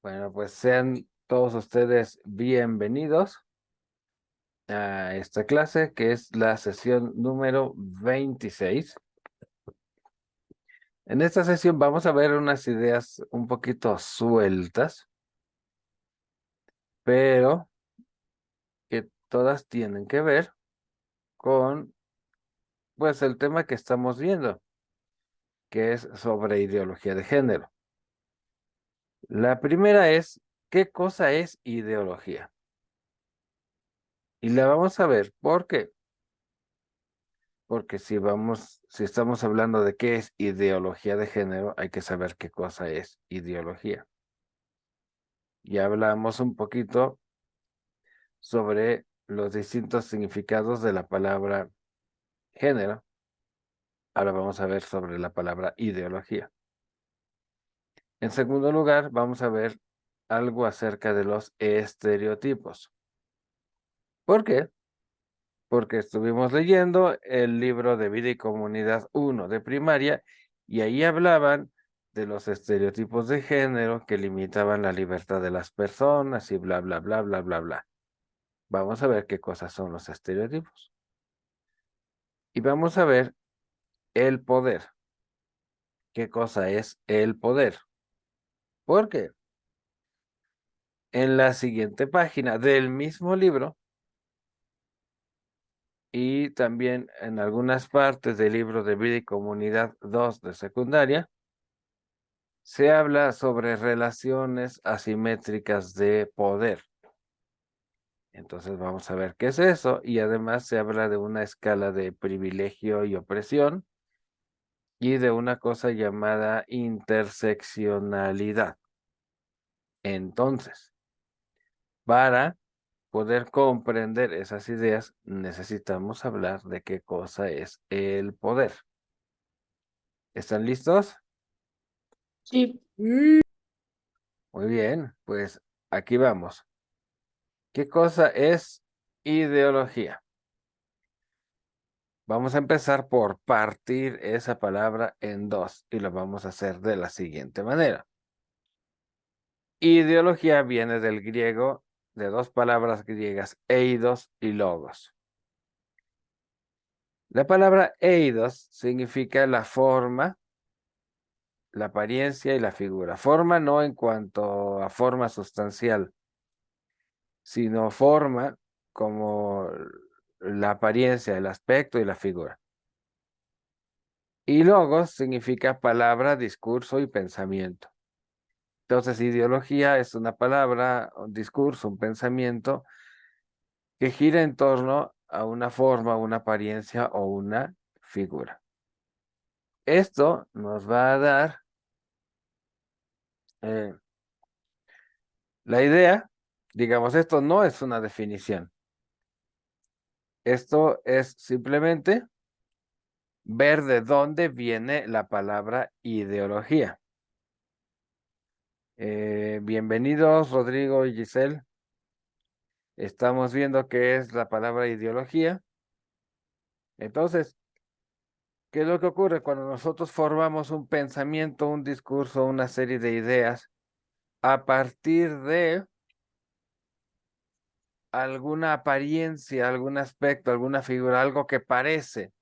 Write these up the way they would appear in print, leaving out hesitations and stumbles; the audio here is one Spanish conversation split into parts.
Bueno, pues sean todos ustedes bienvenidos a esta clase que es la sesión número 26. En esta sesión vamos a ver unas ideas un poquito sueltas, pero que todas tienen que ver con, pues, el tema que estamos viendo, que es sobre ideología de género. La primera es, ¿qué cosa es ideología? Y la vamos a ver, ¿por qué? Porque si estamos hablando de qué es ideología de género, hay que saber qué cosa es ideología. Ya hablamos un poquito sobre los distintos significados de la palabra género. Ahora vamos a ver sobre la palabra ideología. En segundo lugar, vamos a ver algo acerca de los estereotipos. ¿Por qué? Porque estuvimos leyendo el libro de Vida y Comunidad 1 de primaria y ahí hablaban de los estereotipos de género que limitaban la libertad de las personas y bla, bla, bla, bla, bla, bla. Vamos a ver qué cosas son los estereotipos. Y vamos a ver el poder. ¿Qué cosa es el poder? Porque en la siguiente página del mismo libro y también en algunas partes del libro de Vida y Comunidad 2 de secundaria, se habla sobre relaciones asimétricas de poder. Entonces vamos a ver qué es eso y además se habla de una escala de privilegio y opresión y de una cosa llamada interseccionalidad. Entonces, para poder comprender esas ideas, necesitamos hablar de qué cosa es el poder. ¿Están listos? Sí. Muy bien, pues aquí vamos. ¿Qué cosa es ideología? Vamos a empezar por partir esa palabra en dos y lo vamos a hacer de la siguiente manera. Ideología viene del griego, de dos palabras griegas, eidos y logos. La palabra eidos significa la forma, la apariencia y la figura. Forma no en cuanto a forma sustancial, sino forma como la apariencia, el aspecto y la figura. Y logos significa palabra, discurso y pensamiento. Entonces, ideología es una palabra, un discurso, un pensamiento que gira en torno a una forma, una apariencia o una figura. Esto nos va a dar eh, la idea, digamos, esto no es una definición. Esto es simplemente ver de dónde viene la palabra ideología. Bienvenidos, Rodrigo y Giselle. Estamos viendo qué es la palabra ideología. Entonces, ¿qué es lo que ocurre cuando nosotros formamos un pensamiento, un discurso, una serie de ideas a partir de alguna apariencia, algún aspecto, alguna figura, algo que parece,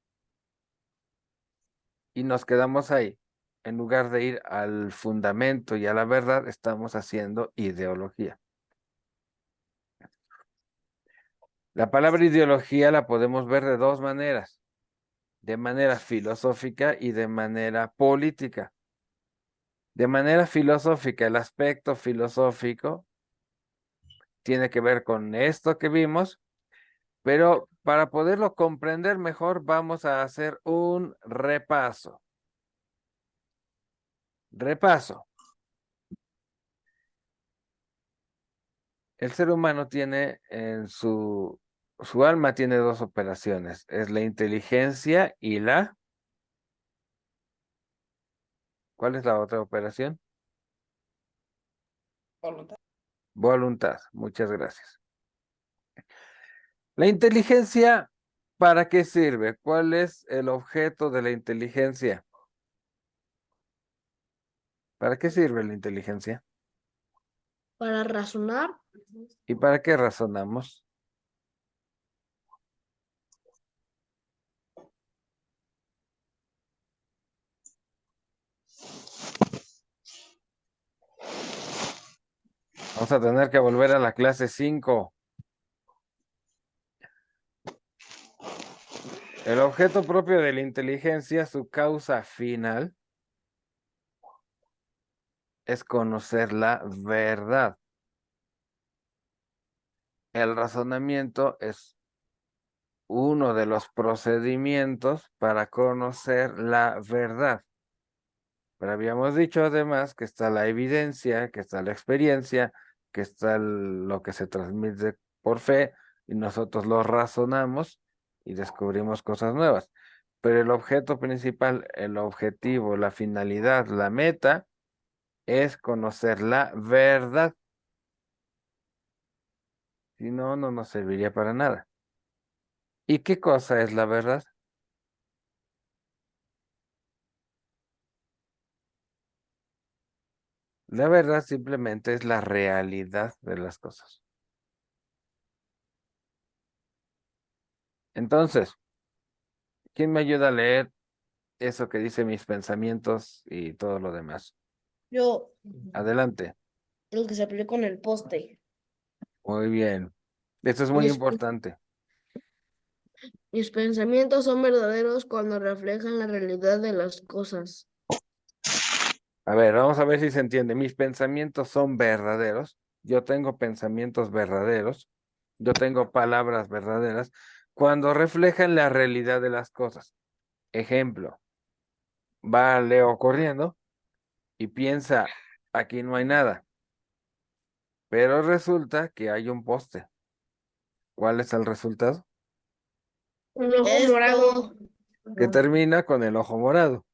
y nos quedamos ahí? En lugar de ir al fundamento y a la verdad, estamos haciendo ideología. La palabra ideología la podemos ver de dos maneras, de manera filosófica y de manera política. De manera filosófica, el aspecto filosófico tiene que ver con esto que vimos, pero para poderlo comprender mejor vamos a hacer un repaso. Repaso. El ser humano tiene en su alma tiene dos operaciones, es la inteligencia y ¿cuál es la otra operación? Voluntad. Voluntad. Muchas gracias. La inteligencia, ¿para qué sirve? ¿Cuál es el objeto de la inteligencia? ¿Para qué sirve la inteligencia? para razonar, ¿Y para qué razonamos? Vamos a tener que volver a la clase 5. El objeto propio de la inteligencia, su causa final, es conocer la verdad. El razonamiento es uno de los procedimientos para conocer la verdad. Pero habíamos dicho además que está la evidencia, que está la experiencia, que está lo que se transmite por fe y nosotros lo razonamos y descubrimos cosas nuevas. Pero el objeto principal, el objetivo, la finalidad, la meta es conocer la verdad. Si no, no nos serviría para nada. ¿Y qué cosa es la verdad? La verdad simplemente es la realidad de las cosas. Entonces, ¿quién me ayuda a leer eso que dice mis pensamientos y todo lo demás? yo, Adelante. el que se peleó con el poste. Muy bien. Esto es muy Mis, importante. mis pensamientos son verdaderos cuando reflejan la realidad de las cosas. A ver, vamos a ver si se entiende. Mis pensamientos son verdaderos. Yo tengo pensamientos verdaderos. Yo tengo palabras verdaderas cuando reflejan la realidad de las cosas. Ejemplo, va Leo corriendo y piensa, aquí no hay nada, pero resulta que hay un poste. ¿Cuál es el resultado? Un ojo morado. Que termina con el ojo morado.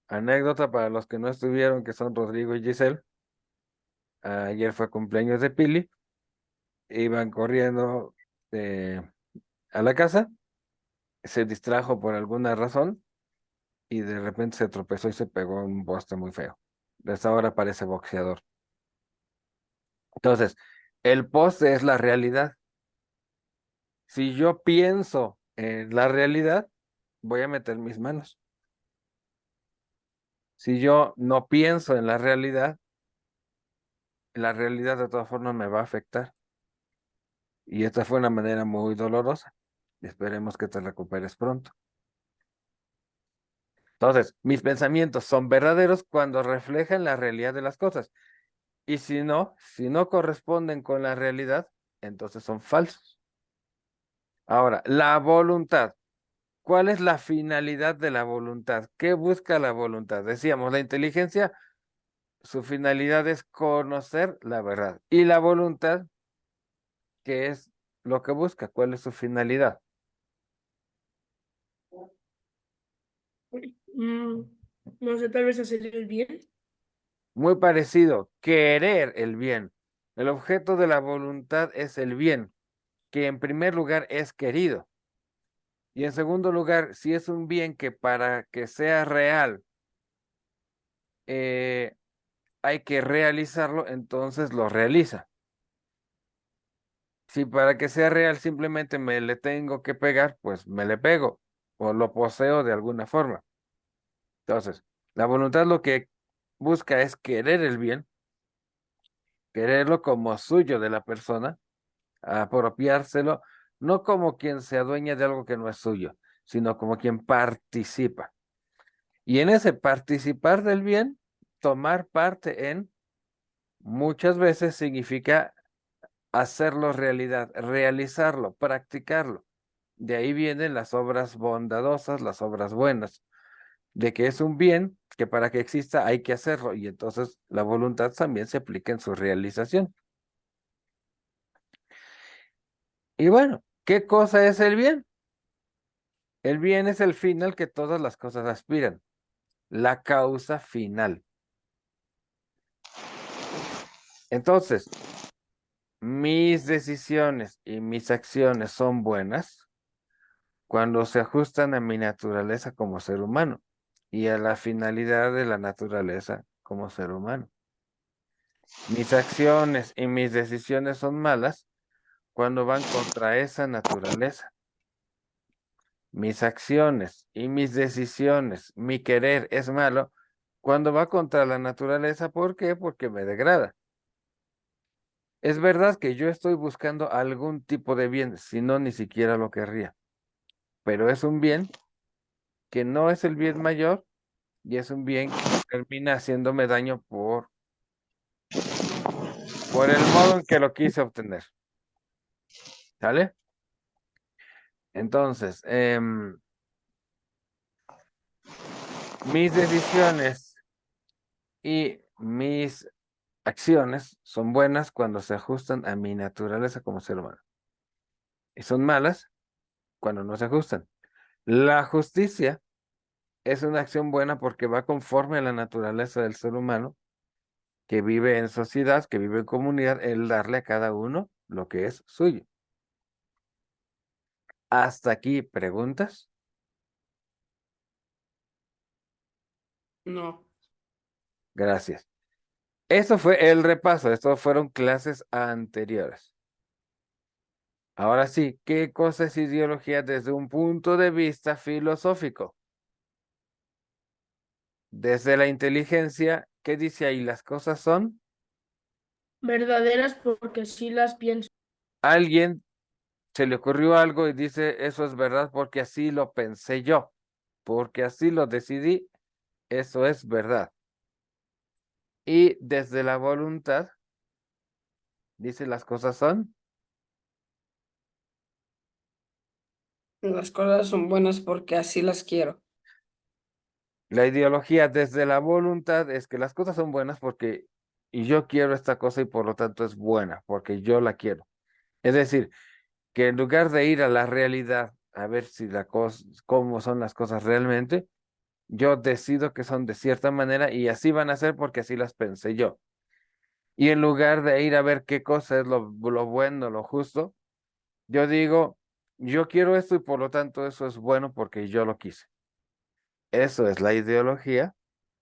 Anécdota para los que no estuvieron, que son Rodrigo y Giselle. Ayer fue cumpleaños de Pili. Iban corriendo eh, a la casa, se distrajo por alguna razón y de repente se tropezó y se pegó en un poste muy feo. Desde ahora parece boxeador. Entonces, el poste es la realidad. Si yo pienso en la realidad, voy a meter mis manos. Si yo no pienso en la realidad de todas formas me va a afectar. Y esta fue una manera muy dolorosa. Esperemos que te recuperes pronto. Entonces, mis pensamientos son verdaderos cuando reflejan la realidad de las cosas. Y si no corresponden con la realidad, entonces son falsos. Ahora, la voluntad. ¿Cuál es la finalidad de la voluntad? ¿Qué busca la voluntad? Decíamos, la inteligencia, su finalidad es conocer la verdad. Y la voluntad, ¿qué es lo que busca? ¿Cuál es su finalidad? Mm, no sé, tal vez hacer el bien. Muy parecido, querer el bien. El objeto de la voluntad es el bien, que en primer lugar es querido. Y en segundo lugar, si es un bien que para que sea real eh, hay que realizarlo, entonces lo realiza. Si para que sea real simplemente me le tengo que pegar, pues me le pego o lo poseo de alguna forma. Entonces, la voluntad lo que busca es querer el bien, quererlo como suyo de la persona, apropiárselo, no como quien se adueña de algo que no es suyo, sino como quien participa. Y en ese participar del bien, tomar parte en, muchas veces significa hacerlo realidad, realizarlo, practicarlo. De ahí vienen las obras bondadosas, las obras buenas, de que es un bien que para que exista hay que hacerlo y entonces la voluntad también se aplica en su realización. Y bueno, ¿qué cosa es el bien? El bien es el fin al que todas las cosas aspiran, la causa final. Entonces, mis decisiones y mis acciones son buenas cuando se ajustan a mi naturaleza como ser humano y a la finalidad de la naturaleza como ser humano. Mis acciones y mis decisiones son malas cuando van contra esa naturaleza. Mis acciones y mis decisiones, mi querer es malo cuando va contra la naturaleza. ¿Por qué? Porque me degrada. Es verdad que yo estoy buscando algún tipo de bien, si no, ni siquiera lo querría. Pero es un bien que no es el bien mayor y es un bien que termina haciéndome daño por el modo en que lo quise obtener. ¿Sale? Entonces, mis decisiones y mis acciones son buenas cuando se ajustan a mi naturaleza como ser humano. Y son malas cuando no se ajustan. La justicia es una acción buena porque va conforme a la naturaleza del ser humano que vive en sociedad, que vive en comunidad, el darle a cada uno lo que es suyo. Hasta aquí, ¿preguntas? No. Gracias. Eso fue el repaso. Estos fueron clases anteriores. Ahora sí, ¿qué cosa es ideología desde un punto de vista filosófico? Desde la inteligencia, ¿qué dice ahí? Las cosas son. Verdaderas porque sí las pienso. Alguien se le ocurrió algo y dice, eso es verdad porque así lo pensé yo, porque así lo decidí, eso es verdad. Y desde la voluntad, dice, las cosas son. Las cosas son buenas porque así las quiero. La ideología desde la voluntad es que las cosas son buenas porque y yo quiero esta cosa y por lo tanto es buena, porque yo la quiero. Es decir, que en lugar de ir a la realidad a ver si la cosa, cómo son las cosas realmente, yo decido que son de cierta manera y así van a ser porque así las pensé yo. Y en lugar de ir a ver qué cosa es lo bueno, lo justo, yo digo, yo quiero esto y por lo tanto eso es bueno porque yo lo quise. Eso es la ideología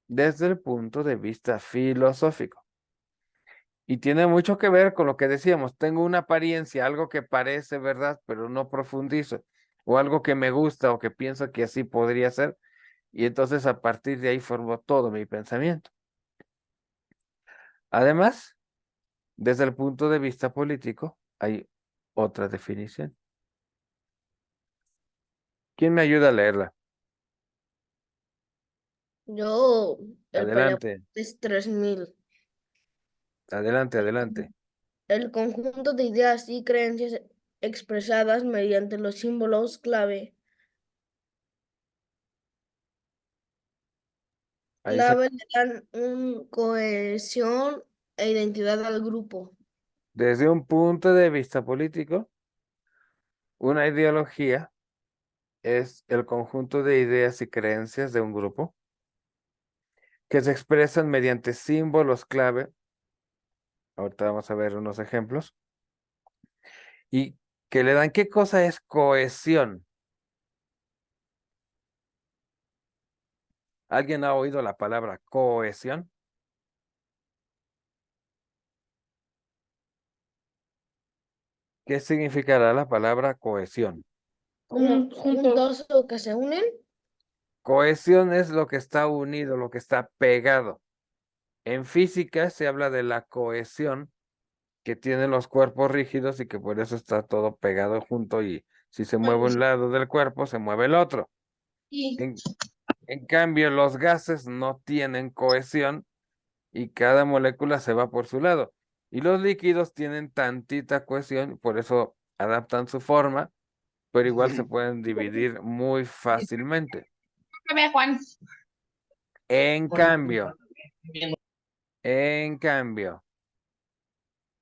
desde el punto de vista filosófico. Y tiene mucho que ver con lo que decíamos, tengo una apariencia, algo que parece verdad, pero no profundizo, o algo que me gusta o que pienso que así podría ser, y entonces a partir de ahí formo todo mi pensamiento. Además, desde el punto de vista político, hay otra definición. ¿Quién me ayuda a leerla? Yo, el Adelante, es 3000. adelante, adelante. El conjunto de ideas y creencias expresadas mediante los símbolos clave. Ahí se, Le dan cohesión e identidad al grupo. desde un punto de vista político, una ideología es el conjunto de ideas y creencias de un grupo que se expresan mediante símbolos clave. Ahorita vamos a ver unos ejemplos. Y que le dan, ¿qué cosa es cohesión? ¿Alguien ha oído la palabra cohesión? ¿Qué significará la palabra cohesión? Juntos o que se unen. Cohesión es lo que está unido, lo que está pegado. En física se habla de la cohesión que tienen los cuerpos rígidos y que por eso está todo pegado junto y si se mueve un lado del cuerpo, se mueve el otro. En, en cambio, los gases no tienen cohesión y cada molécula se va por su lado. Y los líquidos tienen tantita cohesión, por eso adaptan su forma, pero igual se pueden dividir muy fácilmente. Juan. En cambio, en cambio,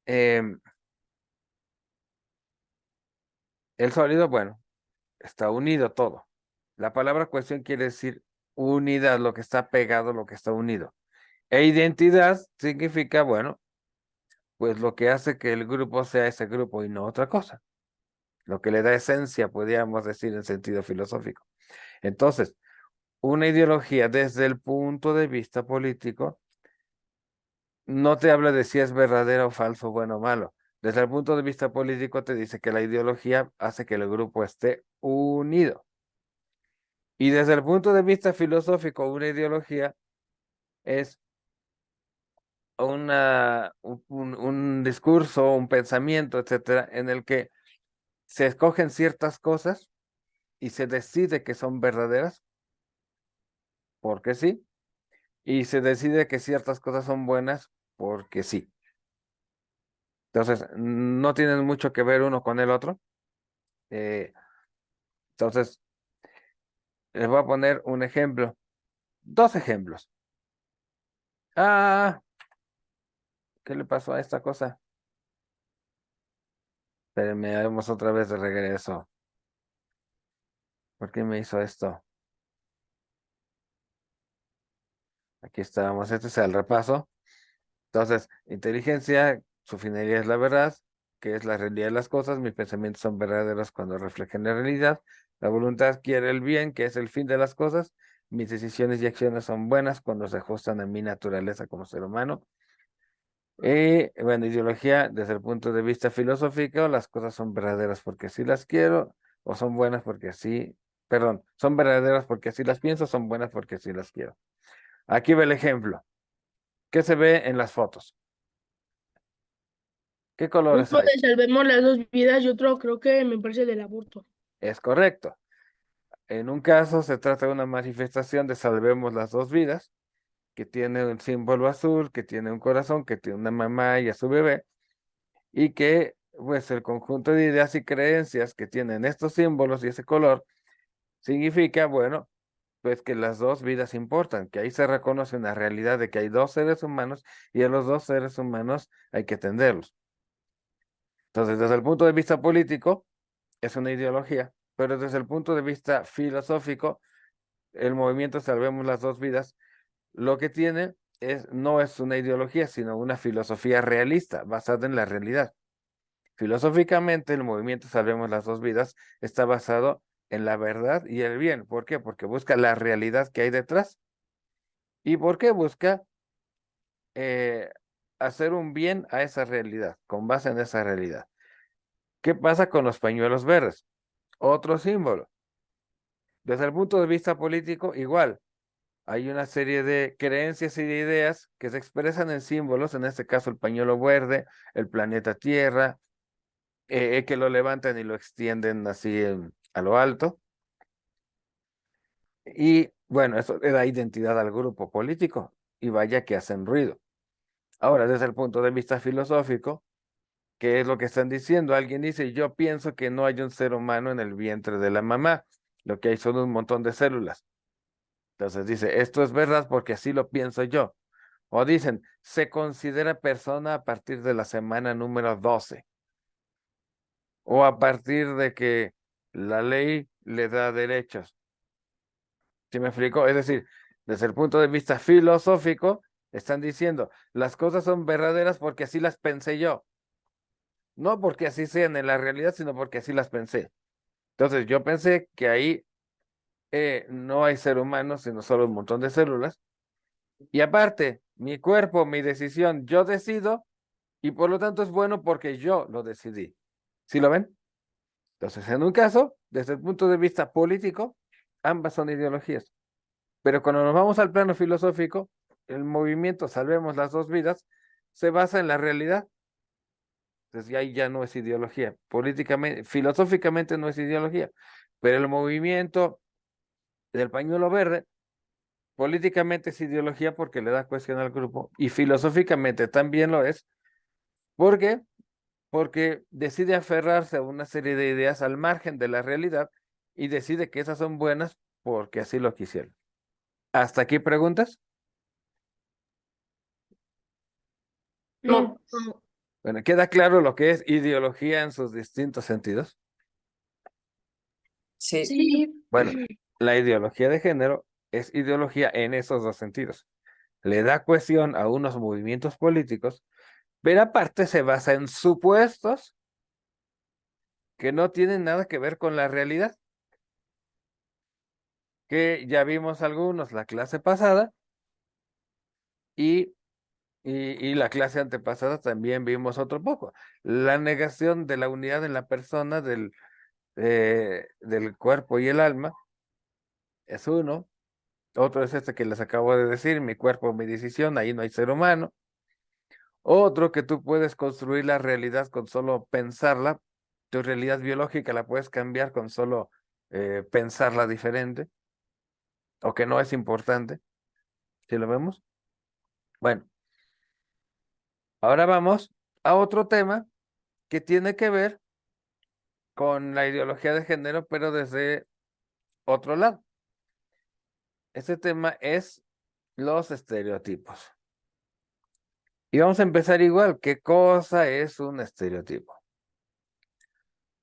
em, el sólido, bueno, está unido todo. La palabra cohesión quiere decir unidad, lo que está pegado, lo que está unido. E identidad significa, bueno, pues lo que hace que el grupo sea ese grupo y no otra cosa. Lo que le da esencia, podríamos decir en sentido filosófico. Entonces, una ideología desde el punto de vista político no te habla de si es verdadero o falso, bueno o malo. Desde el punto de vista político te dice que la ideología hace que el grupo esté unido. Y desde el punto de vista filosófico, una ideología es un discurso, un pensamiento, etcétera, en el que se escogen ciertas cosas y se decide que son verdaderas, porque sí, y se decide que ciertas cosas son buenas, porque sí. Entonces, no tienen mucho que ver uno con el otro. Entonces, les voy a poner un ejemplo, dos ejemplos. Ah, ¿qué le pasó a esta cosa? Espérenme, vamos otra vez de regreso. ¿Por qué me hizo esto? Aquí estábamos, este es el repaso. Entonces, inteligencia, su finalidad es la verdad, que es la realidad de las cosas. Mis pensamientos son verdaderos cuando reflejan la realidad. La voluntad quiere el bien, que es el fin de las cosas. Mis decisiones y acciones son buenas cuando se ajustan a mi naturaleza como ser humano. Y bueno, ideología, desde el punto de vista filosófico, las cosas son verdaderas porque así las quiero, o son buenas porque así, perdón, son verdaderas porque así las pienso, son buenas porque así las quiero. Aquí ve el ejemplo. ¿Qué se ve en las fotos? ¿Qué colores Uno hay? de salvemos las dos vidas y otro creo que me parece del aborto. Es correcto. En un caso se trata de una manifestación de salvemos las dos vidas, que tiene un símbolo azul, que tiene un corazón, que tiene una mamá y a su bebé, y que pues el conjunto de ideas y creencias que tienen estos símbolos y ese color significa, bueno, pues que las dos vidas importan, que ahí se reconoce una realidad de que hay dos seres humanos y a los dos seres humanos hay que atenderlos. Entonces, desde el punto de vista político, es una ideología, pero desde el punto de vista filosófico, el movimiento Salvemos las Dos Vidas, lo que tiene no es una ideología, sino una filosofía realista, basada en la realidad. Filosóficamente, el movimiento Salvemos las Dos Vidas está basado en la verdad y el bien. ¿Por qué? Porque busca la realidad que hay detrás. ¿Y por qué busca eh, hacer un bien a esa realidad, con base en esa realidad? ¿Qué pasa con los pañuelos verdes? Otro símbolo. Desde el punto de vista político, igual. Hay una serie de creencias y de ideas que se expresan en símbolos, en este caso el pañuelo verde, el planeta Tierra, que lo levantan y lo extienden así a lo alto. Y bueno, eso le da identidad al grupo político y vaya que hacen ruido. Ahora, desde el punto de vista filosófico, ¿qué es lo que están diciendo? Alguien dice, yo pienso que no hay un ser humano en el vientre de la mamá, lo que hay son un montón de células. Entonces dice, esto es verdad porque así lo pienso yo. O dicen, se considera persona a partir de la semana número 12 o a partir de que la ley le da derechos. ¿Sí me explico? Es decir, desde el punto de vista filosófico, están diciendo, las cosas son verdaderas porque así las pensé yo. No porque así sean en la realidad, sino porque así las pensé. Entonces yo pensé que ahí no hay ser humano, sino solo un montón de células. Y aparte, mi cuerpo, mi decisión, yo decido. Y por lo tanto es bueno porque yo lo decidí. ¿Sí lo ven? Entonces, en un caso, desde el punto de vista político, ambas son ideologías. Pero cuando nos vamos al plano filosófico, el movimiento Salvemos las Dos Vidas se basa en la realidad. Entonces, ahí ya no es ideología. Políticamente, filosóficamente no es ideología. Pero el movimiento del pañuelo verde, políticamente es ideología porque le da cuestión al grupo. Y filosóficamente también lo es. ¿Por qué? Porque decide aferrarse a una serie de ideas al margen de la realidad y decide que esas son buenas porque así lo quisieron. ¿Hasta aquí preguntas? No, No. Bueno, ¿queda claro lo que es ideología en sus distintos sentidos? sí. Sí. Bueno, la ideología de género es ideología en esos dos sentidos. Le da cohesión a unos movimientos políticos, pero aparte se basa en supuestos que no tienen nada que ver con la realidad, que ya vimos algunos la clase pasada y y la clase antepasada también vimos otro poco. La negación de la unidad en la persona del cuerpo y el alma es uno. Otro es este que les acabo de decir, mi cuerpo, mi decisión, ahí no hay ser humano. Otro que tú puedes construir la realidad con solo pensarla. Tu realidad biológica la puedes cambiar con solo pensarla diferente, o que no es importante. ¿Sí lo vemos? Bueno, ahora vamos a otro tema que tiene que ver con la ideología de género, pero desde otro lado. Este tema es los estereotipos. Y vamos a empezar igual. ¿Qué cosa es un estereotipo?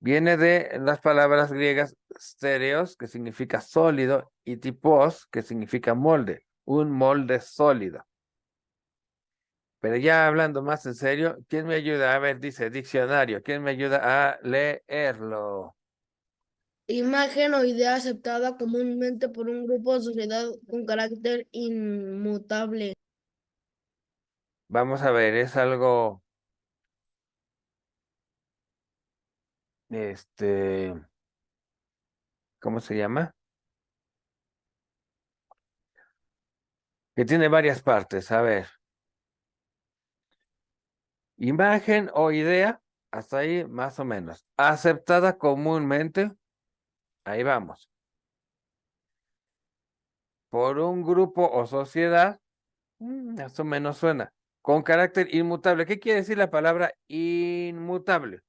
Viene de las palabras griegas stereos, que significa sólido, y tipos, que significa molde, un molde sólido. Pero ya hablando más en serio, ¿quién me ayuda? A ver, dice diccionario, ¿quién me ayuda a leerlo? Imagen o idea aceptada comúnmente por un grupo de sociedad con carácter inmutable. Vamos a ver, es algo, ¿cómo se llama? Que tiene varias partes. A ver, imagen o idea, hasta ahí más o menos. Aceptada comúnmente, ahí vamos. Por un grupo o sociedad, más o menos suena. Con carácter inmutable. ¿Qué quiere decir la palabra inmutable?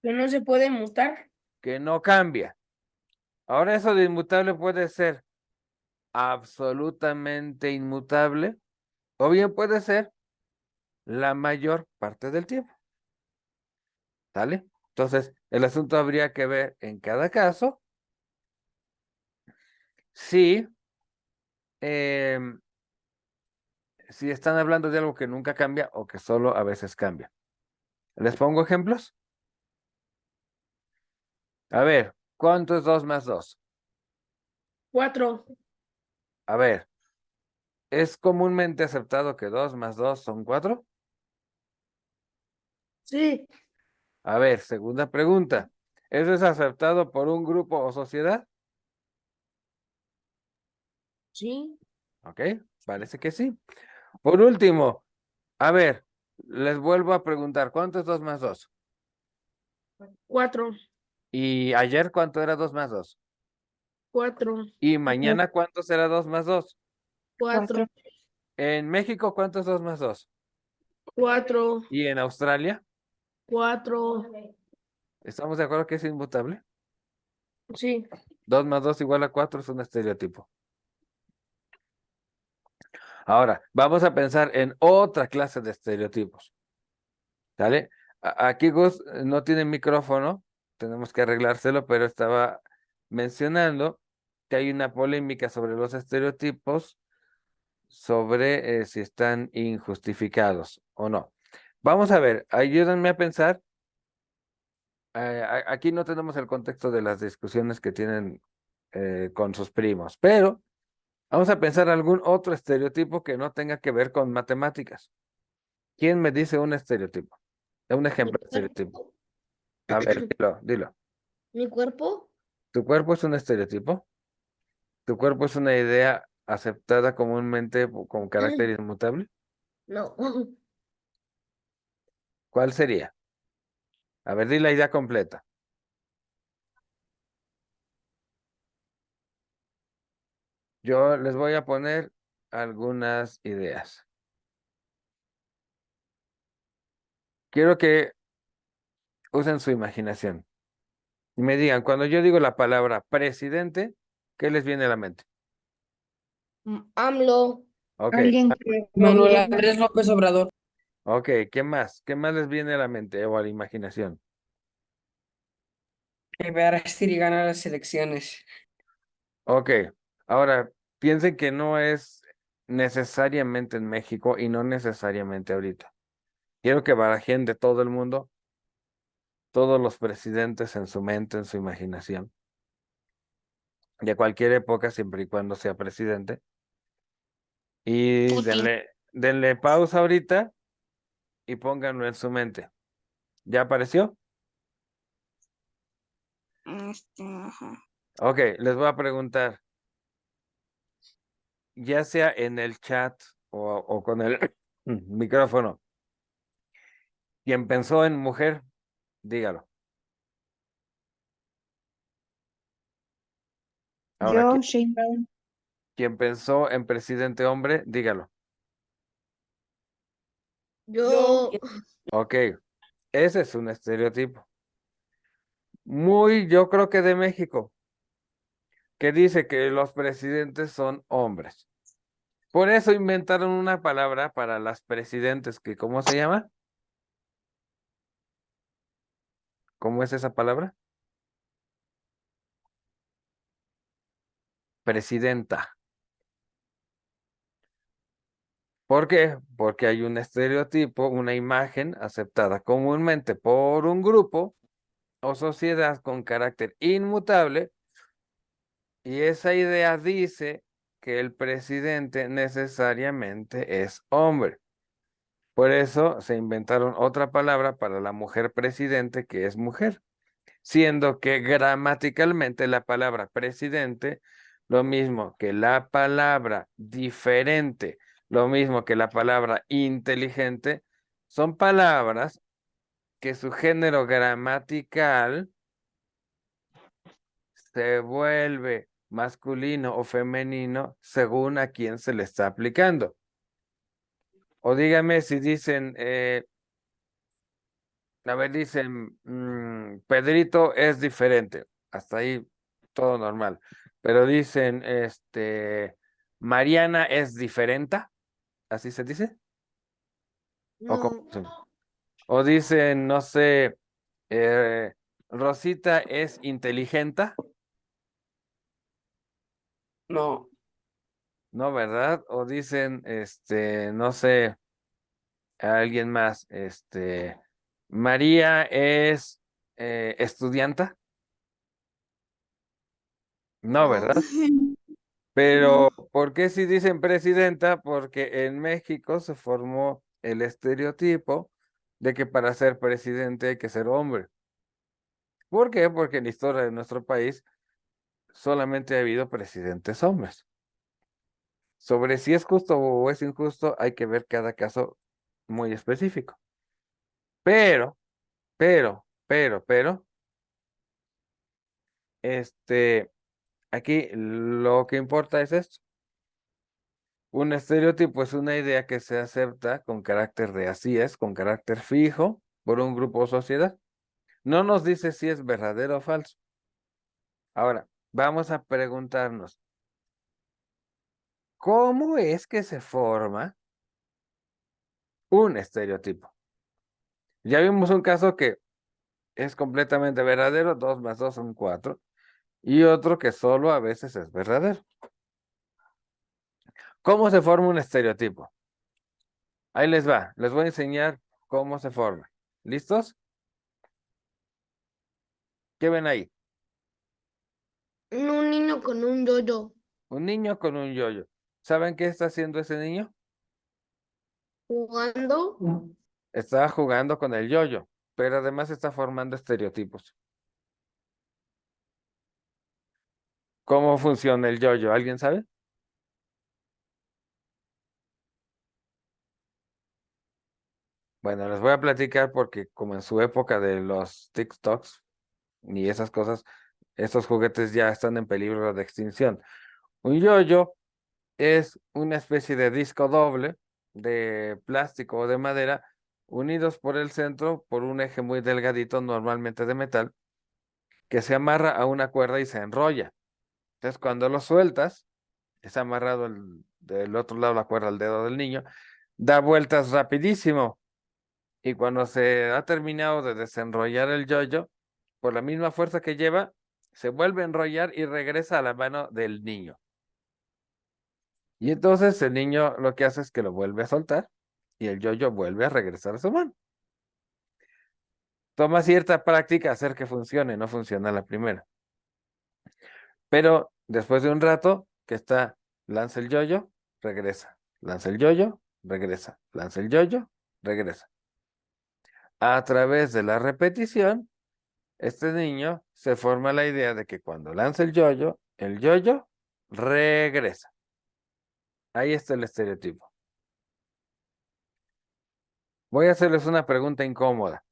Que no se puede mutar. Que no cambia. Ahora eso de inmutable puede ser absolutamente inmutable, o bien puede ser la mayor parte del tiempo. ¿Sale? Entonces, el asunto habría que ver en cada caso si, em, si están hablando de algo que nunca cambia o que solo a veces cambia. ¿Les pongo ejemplos? A ver, ¿cuánto es 2 más 2? 4. A ver, ¿es comúnmente aceptado que 2 más 2 son 4? Sí. A ver, segunda pregunta. ¿Eso es aceptado por un grupo o sociedad? ¿Sí? Ok, parece que sí. Por último, a ver, les vuelvo a preguntar, ¿cuánto es 2 más 2? 4. ¿Y ayer cuánto era 2 más 2? 4. ¿Y mañana cuánto será 2 más 2? 4. ¿En México cuánto es 2 más 2? 4. ¿Y en Australia? 4. ¿Estamos de acuerdo que es inmutable? Sí. 2 más 2 igual a 4 es un estereotipo. Ahora, vamos a pensar en otra clase de estereotipos. ¿Sale? Aquí Gus no tiene micrófono, tenemos que arreglárselo, pero estaba mencionando que hay una polémica sobre los estereotipos, sobre si están injustificados o no. Vamos a ver, ayúdenme a pensar. Aquí no tenemos el contexto de las discusiones que tienen con sus primos, pero vamos a pensar algún otro estereotipo que no tenga que ver con matemáticas. ¿Quién me dice un estereotipo? Un ¿Mi ejemplo de estereotipo. cuerpo? A ver, dilo. ¿Mi cuerpo? ¿Tu cuerpo es un estereotipo? ¿Tu cuerpo es una idea aceptada comúnmente con carácter inmutable? No. ¿Cuál sería? A ver, di la idea completa. Yo les voy a poner algunas ideas. Quiero que usen su imaginación y me digan, cuando yo digo la palabra presidente, ¿qué les viene a la mente? AMLO. Ok, Alguien que Manuel Andrés López Obrador. ok, ¿qué más? ¿Qué más les viene a la mente o a la imaginación? Que ver a Stiri gana las elecciones. Ok, ahora piensen que no es necesariamente en México y no necesariamente ahorita. Quiero que barajen de todo el mundo, todos los presidentes en su mente, en su imaginación, de cualquier época, siempre y cuando sea presidente, y Putin. Denle pausa ahorita y pónganlo en su mente. ¿Ya apareció? Ajá. Ok, les voy a preguntar, ya sea en el chat o con el micrófono, quien pensó en mujer, dígalo. Ahora, Yo, Shane Brown. quien pensó en presidente hombre, dígalo. Yo, Ok, ese es un estereotipo. Muy, yo creo que de México, que dice que los presidentes son hombres. Por eso inventaron una palabra para las presidentes, que ¿cómo se llama? ¿Cómo es esa palabra? Presidenta. ¿Por qué? Porque hay un estereotipo, una imagen aceptada comúnmente por un grupo o sociedad con carácter inmutable, y esa idea dice que el presidente necesariamente es hombre. Por eso se inventaron otra palabra para la mujer presidente, que es mujer, siendo que gramaticalmente la palabra presidente, lo mismo que la palabra diferente, lo mismo que la palabra inteligente, son palabras que su género gramatical se vuelve masculino o femenino según a quién se le está aplicando. O dígame si dicen, a ver, dicen, Pedrito es diferente. Hasta ahí todo normal. Pero dicen, Mariana es diferente. ¿Así se dice? ¿O cómo no, se- O dicen, no sé, eh, Rosita es inteligente. No, ¿No, verdad? O dicen, no sé, alguien más, María es estudianta. No, no, ¿verdad? Pero, no, ¿por qué si dicen presidenta? Porque en México se formó el estereotipo de que para ser presidente hay que ser hombre. ¿Por qué? Porque en la historia de nuestro país solamente ha habido presidentes hombres. Sobre si es justo o es injusto, hay que ver cada caso muy específico. Pero, pero, este, aquí lo que importa es esto. Un estereotipo es una idea que se acepta con carácter de así es, con carácter fijo por un grupo o sociedad. No nos dice si es verdadero o falso. Ahora, vamos a preguntarnos, ¿cómo es que se forma un estereotipo? Ya vimos un caso que es completamente verdadero, 2 más 2 son 4, y otro que solo a veces es verdadero. ¿Cómo se forma un estereotipo? Ahí les va, les voy a enseñar cómo se forma. ¿Listos? ¿Qué ven ahí? un niño con un yo-yo Un niño con un yoyo. ¿Saben qué está haciendo ese niño? jugando. Está jugando con el yoyo, pero además está formando estereotipos. ¿Cómo funciona el yoyo? ¿Alguien sabe? Bueno, les voy a platicar porque como en su época de los TikToks y esas cosas, estos juguetes ya están en peligro de extinción. Un yoyo es una especie de disco doble de plástico o de madera unidos por el centro por un eje muy delgadito, normalmente de metal, que se amarra a una cuerda y se enrolla. Entonces, cuando lo sueltas, está amarrado del otro lado la cuerda al dedo del niño, da vueltas rapidísimo. Y cuando se ha terminado de desenrollar el yoyo, por la misma fuerza que lleva, se vuelve a enrollar y regresa a la mano del niño. Y entonces el niño lo que hace es que lo vuelve a soltar y el yoyo vuelve a regresar a su mano. Toma cierta práctica hacer que funcione, no funciona la primera. Pero después de un rato que está, lanza el yoyo, regresa, lanza el yoyo, regresa. Lanza el yoyo, regresa. A través de la repetición, este niño se forma la idea de que cuando lanza el yoyo regresa. Ahí está el estereotipo. Voy a hacerles una pregunta incómoda.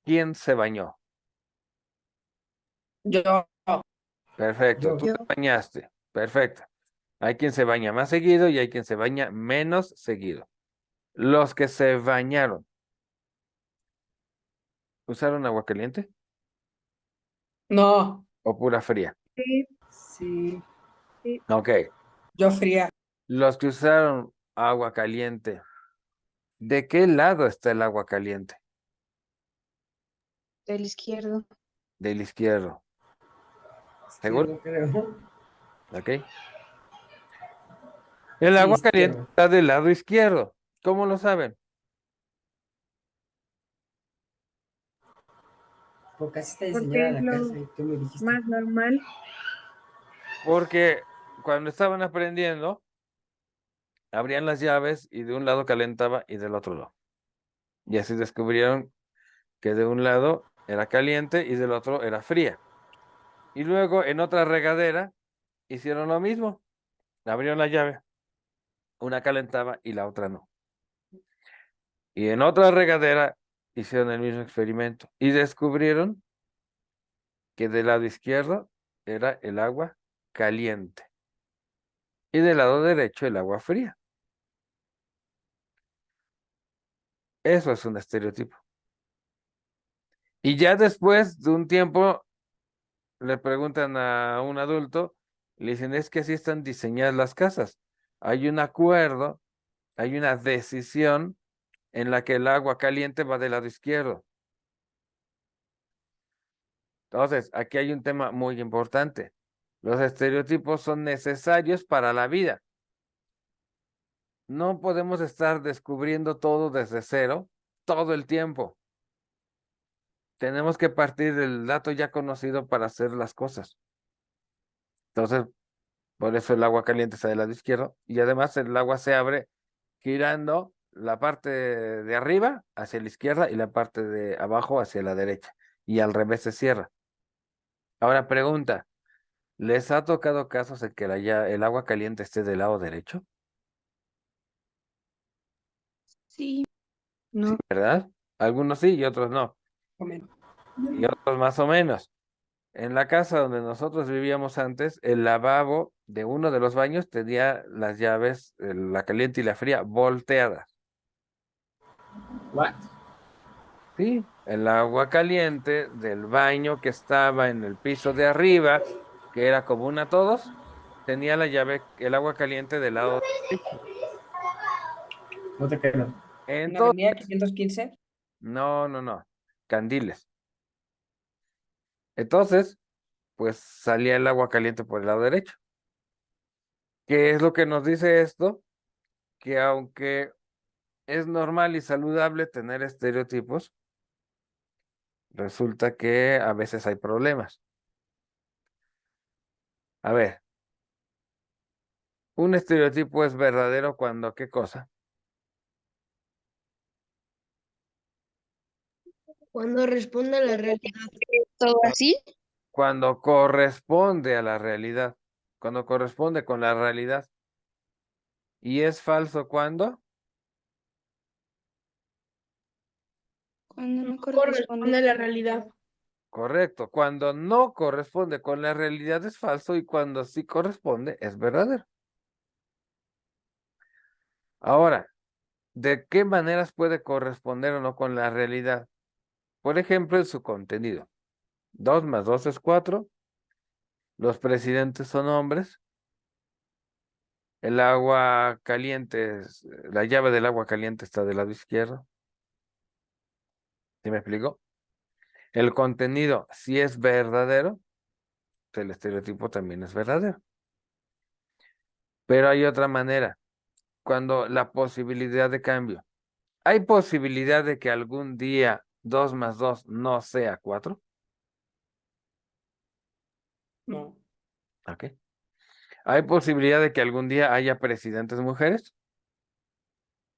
¿Quién se bañó? Yo. Perfecto, Yo. tú te bañaste. Perfecto. Hay quien se baña más seguido y hay quien se baña menos seguido. Los que se bañaron, ¿usaron agua caliente No. o pura fría? Sí. Ok. Yo fría. Los que usaron agua caliente, ¿de qué lado está el agua caliente? Del izquierdo. Del izquierdo. ¿Seguro? Izquierdo, creo. Ok. El Sí, agua caliente izquierdo. está del lado izquierdo. ¿Cómo lo saben? Porque así está Porque diseñada es la lo casa y tú me dijiste. más normal. Porque cuando estaban aprendiendo, abrían las llaves y de un lado calentaba y del otro no. Y así descubrieron que de un lado era caliente y del otro era fría. Y luego en otra regadera hicieron lo mismo. Abrieron la llave, una calentaba y la otra no. Y en otra regadera hicieron el mismo experimento y descubrieron que del lado izquierdo era el agua caliente y del lado derecho el agua fría. Eso es un estereotipo. Y ya después de un tiempo le preguntan a un adulto, le dicen, es que así están diseñadas las casas. Hay un acuerdo, hay una decisión en la que el agua caliente va del lado izquierdo. Entonces, aquí hay un tema muy importante. Los estereotipos son necesarios para la vida. No podemos estar descubriendo todo desde cero todo el tiempo. Tenemos que partir del dato ya conocido para hacer las cosas. Entonces, por eso el agua caliente está del lado izquierdo y además el agua se abre girando la parte de arriba hacia la izquierda y la parte de abajo hacia la derecha y al revés se cierra. Ahora pregunta, ¿les ha tocado casos en que el agua caliente esté del lado derecho? Sí. No. ¿Verdad? Algunos sí y otros no. Comen. Y otros más o menos. En la casa donde nosotros vivíamos antes, el lavabo de uno de los baños tenía las llaves, la caliente y la fría, volteadas. What? Sí, el agua caliente del baño que estaba en el piso de arriba, que era común a todos, tenía la llave, el agua caliente del lado derecho. No te creo. ¿No Entonces, venía 515? no, candiles. Entonces, pues salía el agua caliente por el lado derecho. ¿Qué es lo que nos dice esto? Que aunque es normal y saludable tener estereotipos, resulta que a veces hay problemas. A ver, un estereotipo es verdadero cuando, ¿qué cosa? Cuando responde a la realidad. Todo así. Cuando corresponde a la realidad, cuando corresponde con la realidad. ¿Y es falso cuando? Cuando no Corresponde corresponde. a la realidad. Correcto. Cuando no corresponde con la realidad es falso y cuando sí corresponde es verdadero. Ahora, ¿de qué maneras puede corresponder o no con la realidad? Por ejemplo, en su contenido. 2 más 2 es 4. Los presidentes son hombres. El agua caliente, la llave del agua caliente está del lado izquierdo. ¿Sí me explico? El contenido, si es verdadero, el estereotipo también es verdadero. Pero hay otra manera, cuando la posibilidad de cambio. ¿Hay posibilidad de que algún día 2 más 2 no sea 4? No. Ok. ¿Hay posibilidad de que algún día haya presidentes mujeres?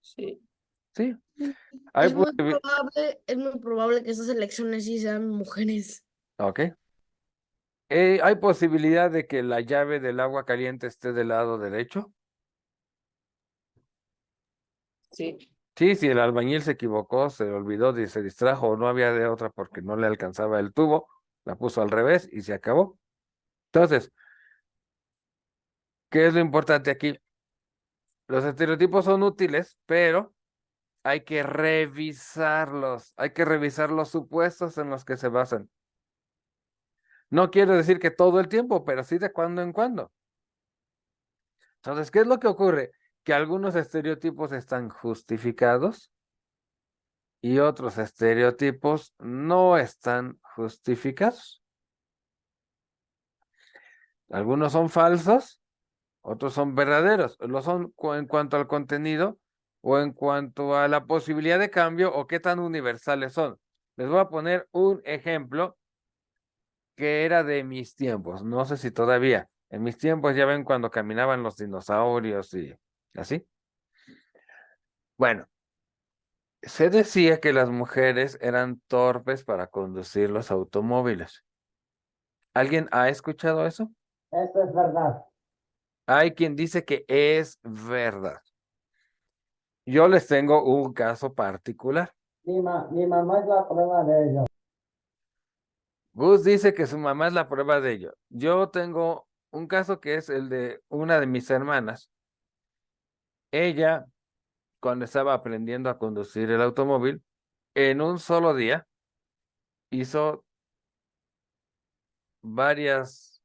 Sí. Sí. Hay Es muy posibilidad. es muy probable que estas elecciones sí sean mujeres. Ok. ¿Hay posibilidad de que la llave del agua caliente esté del lado derecho? Sí. Sí, si el albañil se equivocó, se olvidó, se distrajo o no había de otra porque no le alcanzaba el tubo, la puso al revés y se acabó. Entonces, ¿qué es lo importante aquí? Los estereotipos son útiles, pero hay que revisarlos, hay que revisar los supuestos en los que se basan. No quiero decir que todo el tiempo, pero sí de cuando en cuando. Entonces, ¿qué es lo que ocurre? Que algunos estereotipos están justificados y otros estereotipos no están justificados. Algunos son falsos, otros son verdaderos. Lo son en cuanto al contenido o en cuanto a la posibilidad de cambio o qué tan universales son. Les voy a poner un ejemplo que era de mis tiempos. No sé si todavía. En mis tiempos ya ven cuando caminaban los dinosaurios y así. Bueno, se decía que las mujeres eran torpes para conducir los automóviles. ¿Alguien ha escuchado eso? Esto es verdad. Hay quien dice que es verdad. Yo les tengo un caso particular. Mi mamá es la prueba de ello. Gus dice que su mamá es la prueba de ello. Yo tengo un caso que es el de una de mis hermanas. Ella, cuando estaba aprendiendo a conducir el automóvil, en un solo día hizo varias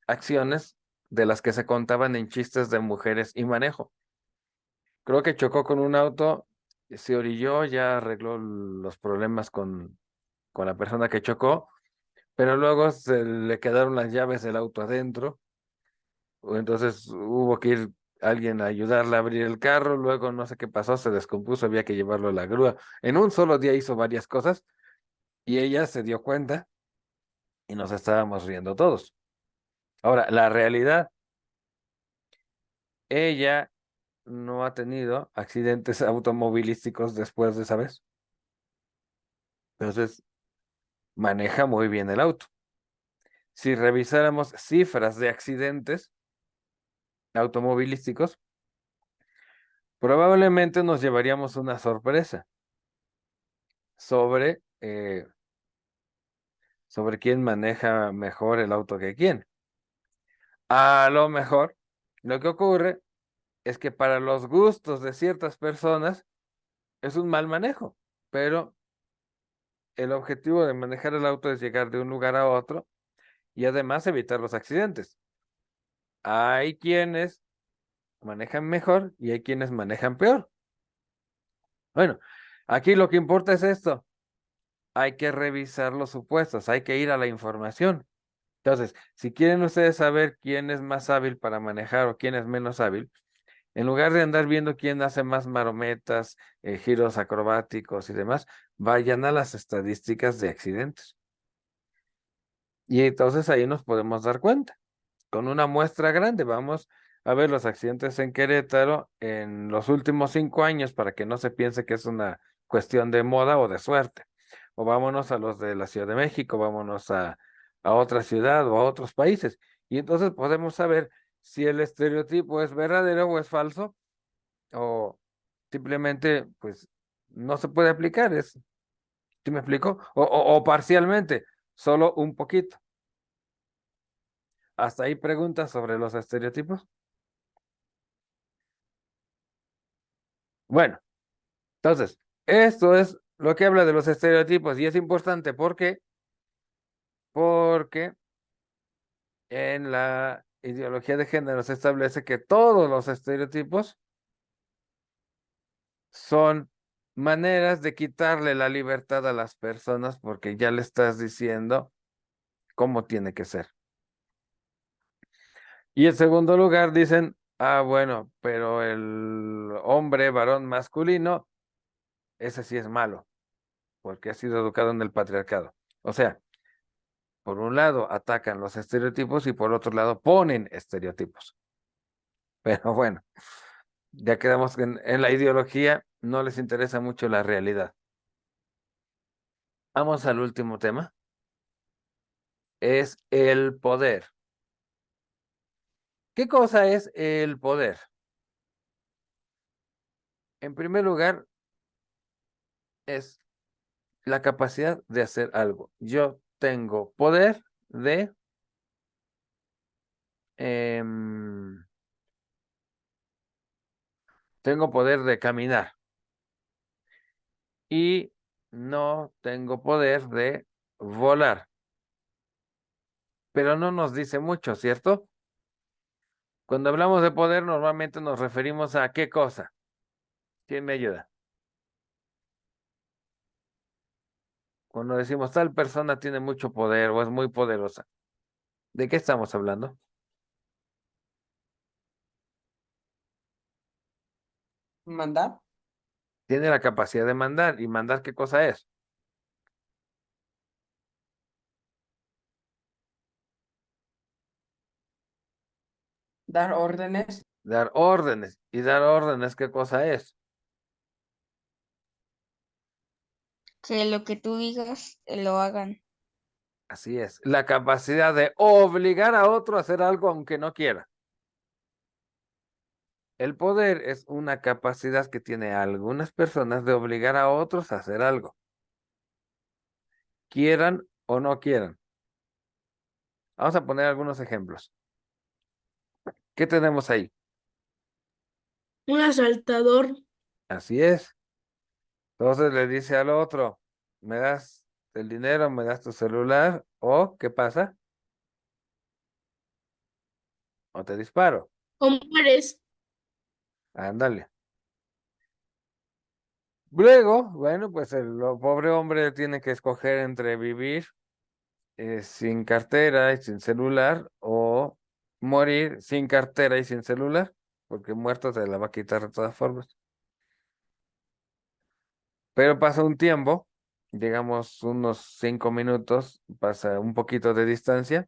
acciones de las que se contaban en chistes de mujeres y manejo. Creo que chocó con un auto, se orilló, ya arregló los problemas con la persona que chocó, pero luego se le quedaron las llaves del auto adentro, entonces hubo que ir alguien a ayudarle a abrir el carro, luego no sé qué pasó, se descompuso, había que llevarlo a la grúa. En un solo día hizo varias cosas y ella se dio cuenta y nos estábamos riendo todos. Ahora, la realidad, ella no ha tenido accidentes automovilísticos después de esa vez. Entonces, maneja muy bien el auto. Si revisáramos cifras de accidentes automovilísticos, probablemente nos llevaríamos una sorpresa sobre quién maneja mejor el auto que quién. A lo mejor, lo que ocurre es que para los gustos de ciertas personas es un mal manejo, pero el objetivo de manejar el auto es llegar de un lugar a otro y además evitar los accidentes. Hay quienes manejan mejor y hay quienes manejan peor. Bueno, aquí lo que importa es esto. Hay que revisar los supuestos, hay que ir a la información. Entonces, si quieren ustedes saber quién es más hábil para manejar o quién es menos hábil, en lugar de andar viendo quién hace más marometas, giros acrobáticos y demás, vayan a las estadísticas de accidentes. Y entonces ahí nos podemos dar cuenta. Con una muestra grande, vamos a ver los accidentes en Querétaro en los últimos 5 años para que no se piense que es una cuestión de moda o de suerte. O vámonos a los de la Ciudad de México, vámonos a otra ciudad o a otros países. Y entonces podemos saber si el estereotipo es verdadero o es falso, o simplemente, pues, no se puede aplicar. ¿Sí me explico? O parcialmente, solo un poquito. ¿Hasta ahí preguntas sobre los estereotipos? Bueno, entonces, esto es lo que habla de los estereotipos y es importante porque en la ideología de género se establece que todos los estereotipos son maneras de quitarle la libertad a las personas porque ya le estás diciendo cómo tiene que ser. Y en segundo lugar dicen, bueno, pero el hombre, varón masculino, ese sí es malo, porque ha sido educado en el patriarcado. O sea, por un lado atacan los estereotipos y por otro lado ponen estereotipos. Pero bueno, ya quedamos que en la ideología no les interesa mucho la realidad. Vamos al último tema. Es el poder. ¿Qué cosa es el poder? En primer lugar, es la capacidad de hacer algo. Yo tengo poder de tengo poder de caminar y no tengo poder de volar. Pero no nos dice mucho, ¿cierto? Cuando hablamos de poder, normalmente nos referimos a ¿qué cosa? ¿Quién me ayuda? Cuando decimos tal persona tiene mucho poder o es muy poderosa, ¿de qué estamos hablando? ¿Mandar? Tiene la capacidad de mandar. ¿Y mandar qué cosa es? ¿Dar órdenes? Dar órdenes. ¿Y dar órdenes qué cosa es? Que lo que tú digas lo hagan. Así es. La capacidad de obligar a otro a hacer algo aunque no quiera. El poder es una capacidad que tiene algunas personas de obligar a otros a hacer algo, quieran o no quieran. Vamos a poner algunos ejemplos. ¿Qué tenemos ahí? Un asaltador. Así es. Entonces le dice al otro, ¿me das el dinero, me das tu celular? ¿O qué pasa? O te disparo. O mueres. Ándale. Luego, bueno, pues el pobre hombre tiene que escoger entre vivir sin cartera y sin celular o morir sin cartera y sin celular, porque muerto se la va a quitar de todas formas. Pero pasa un tiempo, digamos unos 5 minutos, pasa un poquito de distancia.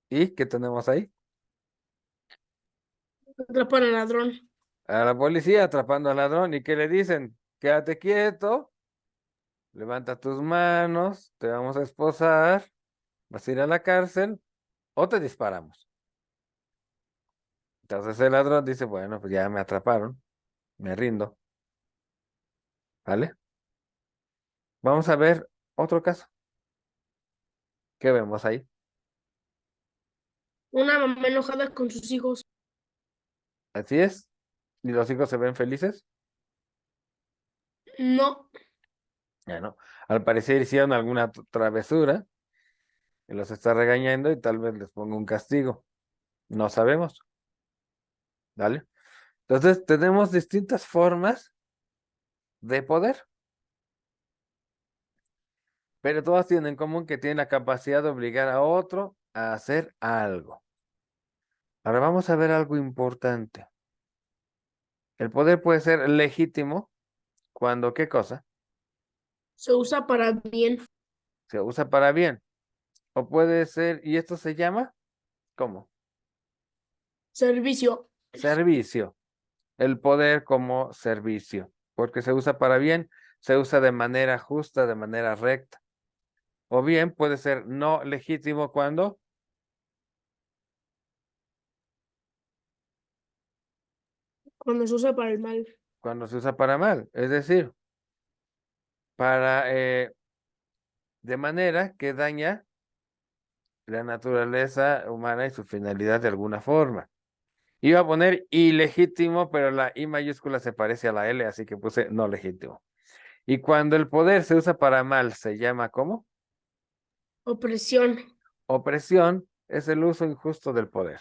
¿Y qué tenemos ahí? Atrapan al ladrón. A la policía atrapando al ladrón. ¿Y qué le dicen? Quédate quieto, levanta tus manos, te vamos a esposar, vas a ir a la cárcel o te disparamos. Entonces el ladrón dice, bueno, pues ya me atraparon, me rindo, ¿vale? Vamos a ver otro caso. ¿Qué vemos ahí? Una mamá enojada con sus hijos. Así es. ¿Y los hijos se ven felices? No. Ya no. Al parecer hicieron alguna travesura y los está regañando y tal vez les ponga un castigo. No sabemos, ¿vale? Entonces tenemos distintas formas de poder, pero todas tienen en común que tienen la capacidad de obligar a otro a hacer algo. Ahora vamos a ver algo importante. El poder puede ser legítimo cuando, ¿qué cosa? Se usa para bien. Se usa para bien. O puede ser, ¿y esto se llama? ¿Cómo? Servicio. Servicio. El poder como servicio. Porque se usa para bien, se usa de manera justa, de manera recta. O bien puede ser no legítimo cuando Cuando se usa para el mal. se usa para mal. Es decir, para de manera que daña la naturaleza humana y su finalidad de alguna forma. Iba a poner ilegítimo, pero la I mayúscula se parece a la L, así que puse no legítimo. Y cuando el poder se usa para mal, ¿se llama cómo? Opresión. Opresión es el uso injusto del poder.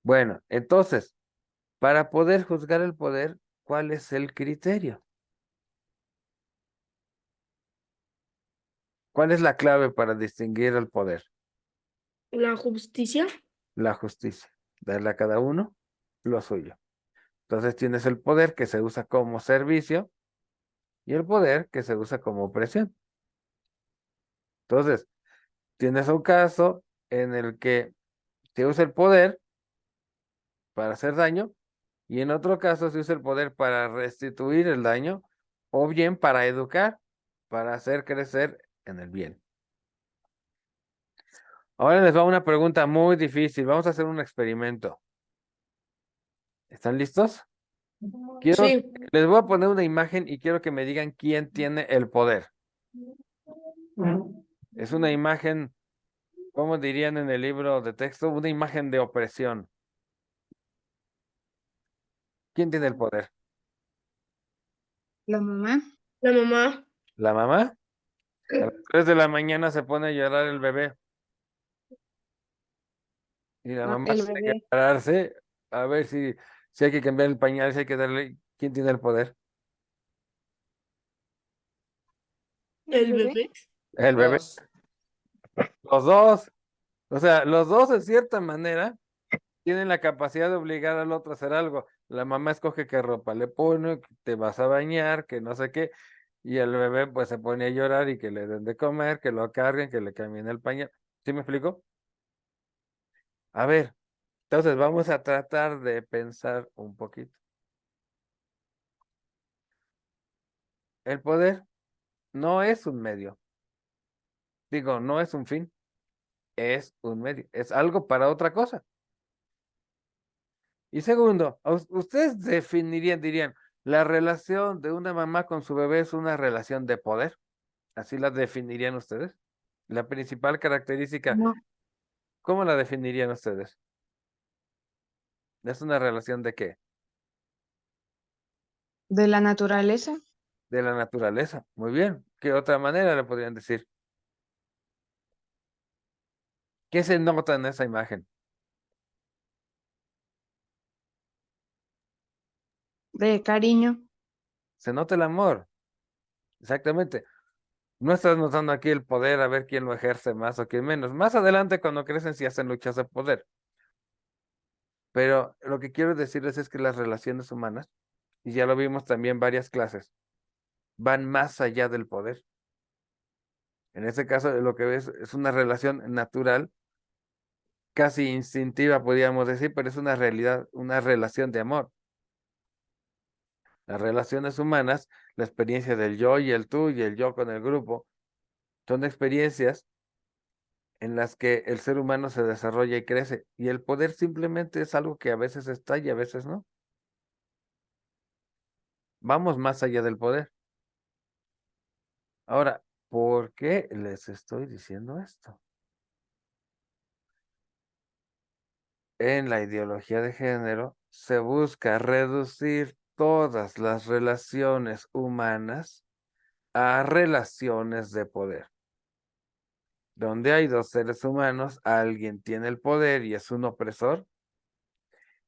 Bueno, entonces, para poder juzgar el poder, ¿cuál es el criterio? ¿Cuál es la clave para distinguir el poder? La justicia. La justicia. Darle a cada uno lo suyo. Entonces tienes el poder que se usa como servicio y el poder que se usa como opresión. Entonces, tienes un caso en el que Se usa el poder para hacer daño y en otro caso se usa el poder para restituir el daño o bien para educar, para hacer crecer en el bien. Ahora les va una pregunta muy difícil. Vamos a hacer un experimento. ¿Están listos? Sí, Les voy a poner una imagen y quiero que me digan quién tiene el poder. Es una imagen, ¿cómo dirían en el libro de texto? Una imagen de opresión. ¿Quién tiene el poder? La mamá. la mamá. ¿La mamá? A las 3 de la mañana se pone a llorar el bebé. Y la No, mamá el tiene que bebé. pararse a ver si hay que cambiar el pañal, si hay que darle. ¿Quién tiene el poder? El bebé. El bebé. Los dos. O sea, los dos en cierta manera tienen la capacidad de obligar al otro a hacer algo. La mamá escoge qué ropa le pone, que te vas a bañar, que no sé qué. Y el bebé pues se pone a llorar y que le den de comer, que lo carguen, que le cambien el pañal. ¿Sí me explico? A ver, entonces vamos a tratar de pensar un poquito. El poder no es un medio. Digo, no es un fin, es un medio. Es algo para otra cosa. Y segundo, ustedes dirían, la relación de una mamá con su bebé es una relación de poder. ¿Así la definirían ustedes? La principal característica, No, ¿cómo la definirían ustedes? ¿Es una relación de qué? de la naturaleza. De la naturaleza. Muy bien. ¿Qué otra manera le podrían decir? ¿Qué se nota en esa imagen? De cariño. Se nota el amor. Exactamente. No estás notando aquí el poder a ver quién lo ejerce más o quién menos. Más adelante, cuando crecen, sí hacen luchas de poder. Pero lo que quiero decirles es que las relaciones humanas, y ya lo vimos también en varias clases, van más allá del poder. En este caso, lo que ves es una relación natural, casi instintiva, podríamos decir, pero es una realidad, una relación de amor. Las relaciones humanas, la experiencia del yo y el tú y el yo con el grupo, son experiencias en las que el ser humano se desarrolla y crece. Y el poder simplemente es algo que a veces está y a veces no. Vamos más allá del poder. Ahora, ¿por qué les estoy diciendo esto? En la ideología de género se busca reducir todas las relaciones humanas a relaciones de poder. Donde hay dos seres humanos, alguien tiene el poder y es un opresor,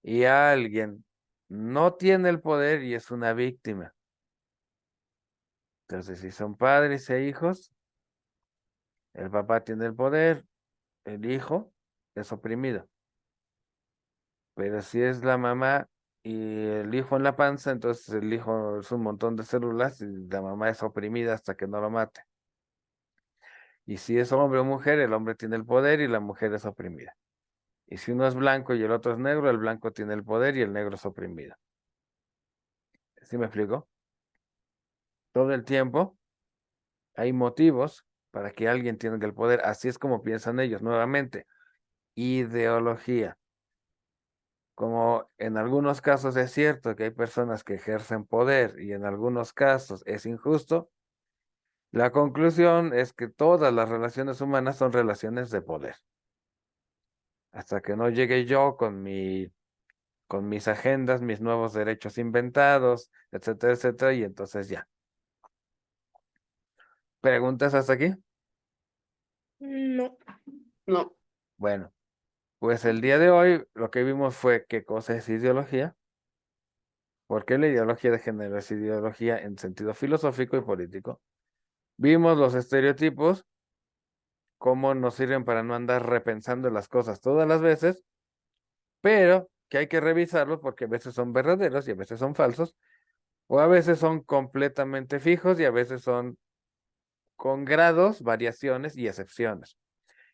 y alguien no tiene el poder y es una víctima. Entonces, si son padres e hijos, el papá tiene el poder, el hijo es oprimido. Pero si es la mamá y el hijo en la panza, entonces el hijo es un montón de células y la mamá es oprimida hasta que no lo mate. Y si es hombre o mujer, el hombre tiene el poder y la mujer es oprimida. Y si uno es blanco y el otro es negro, el blanco tiene el poder y el negro es oprimido. ¿Sí me explico? Todo el tiempo hay motivos para que alguien tenga el poder. Así es como piensan ellos. Nuevamente, ideología. Como en algunos casos es cierto que hay personas que ejercen poder y en algunos casos es injusto, la conclusión es que todas las relaciones humanas son relaciones de poder. Hasta que no llegue yo con mis agendas, mis nuevos derechos inventados, etcétera, etcétera, y entonces ya. ¿Preguntas hasta aquí? No. No. Bueno, pues el día de hoy lo que vimos fue qué cosa es ideología, por qué la ideología de género es ideología en sentido filosófico y político. Vimos los estereotipos, cómo nos sirven para no andar repensando las cosas todas las veces, pero que hay que revisarlos porque a veces son verdaderos y a veces son falsos, o a veces son completamente fijos y a veces son con grados, variaciones y excepciones.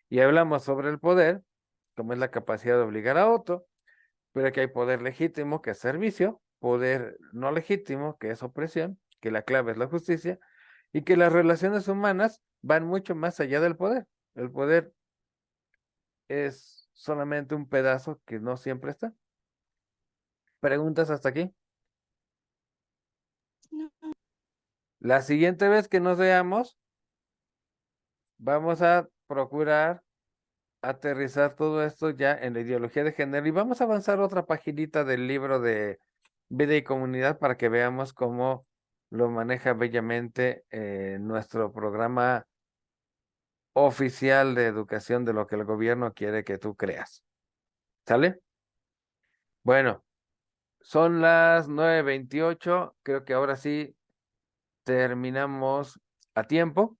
Y hablamos sobre el poder como es la capacidad de obligar a otro, pero que hay poder legítimo, que es servicio, poder no legítimo, que es opresión, que la clave es la justicia, y que las relaciones humanas van mucho más allá del poder. El poder es solamente un pedazo que no siempre está. ¿Preguntas hasta aquí? No. La siguiente vez que nos veamos, vamos a procurar aterrizar todo esto ya en la ideología de género y vamos a avanzar otra paginita del libro de Vida y Comunidad para que veamos cómo lo maneja bellamente nuestro programa oficial de educación de lo que el gobierno quiere que tú creas. ¿Sale? Bueno, son las 9:28. Creo que ahora sí terminamos a tiempo.